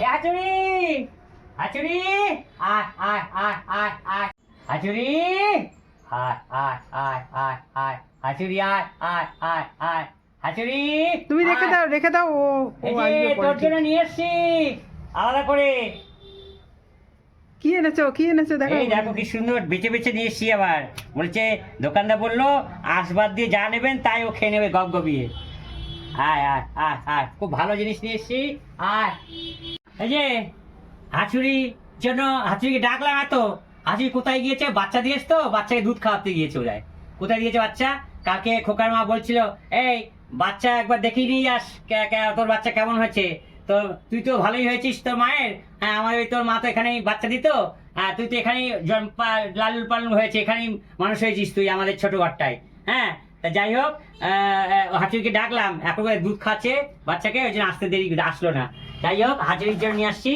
হাচুরি হাচুরি আয় আয় আয় আয় আয় হাচুরি আয় আয় আয় আয় আয় হাচুরি আয় আয় আয় আয় হাচুরি তুমি রেখে দাও ও ও এই আসবে যে পরে, তোর ঠিক। জন্য নিয়ে এসছি আলাদা করে। কি এনেছো দেখো। এই দেখো কি সুন্দর বেছে বেছে নিয়ে এসছি। আবার বলছে দোকানদার বললো আশীর্বাদ দিয়ে যা নেবেন তাই ও খেয়ে নেবে গপ গপিয়ে। আয় আয় আয় আয় খুব ভালো জিনিস নিয়ে এসছি। আয় এই যে হাঁচুরির জন্য হাঁচুরিকে ডাকলাম। এত হাঁচুরি কোথায় গিয়েছে? বাচ্চা দিয়েছে তো, বাচ্চাকে দুধ খাওয়াতে গিয়েছে ওরাই। কোথায় দিয়েছে বাচ্চা? কালকে খোকার মা বলছিল এই বাচ্চা একবার দেখিয়ে নিয়ে যাস তোর বাচ্চা কেমন হয়েছে। তো তুই তো ভালোই হয়েছিস তোর মায়ের। হ্যাঁ আমার ওই তোর মা তো এখানেই বাচ্চা দিত। হ্যাঁ তুই তো এখানেই লালন পালন হয়েছে, এখানেই মানুষ হয়েছিস তুই আমাদের ছোট ঘরটায়। হ্যাঁ তা যাই হোক হাঁচুরিকে ডাকলাম, এখন দুধ খাচ্ছে বাচ্চাকে, ওই জন্য আসতে দেরি আসলো না। যাই হোক হাঁচুরির জন্য নিয়ে আসছি।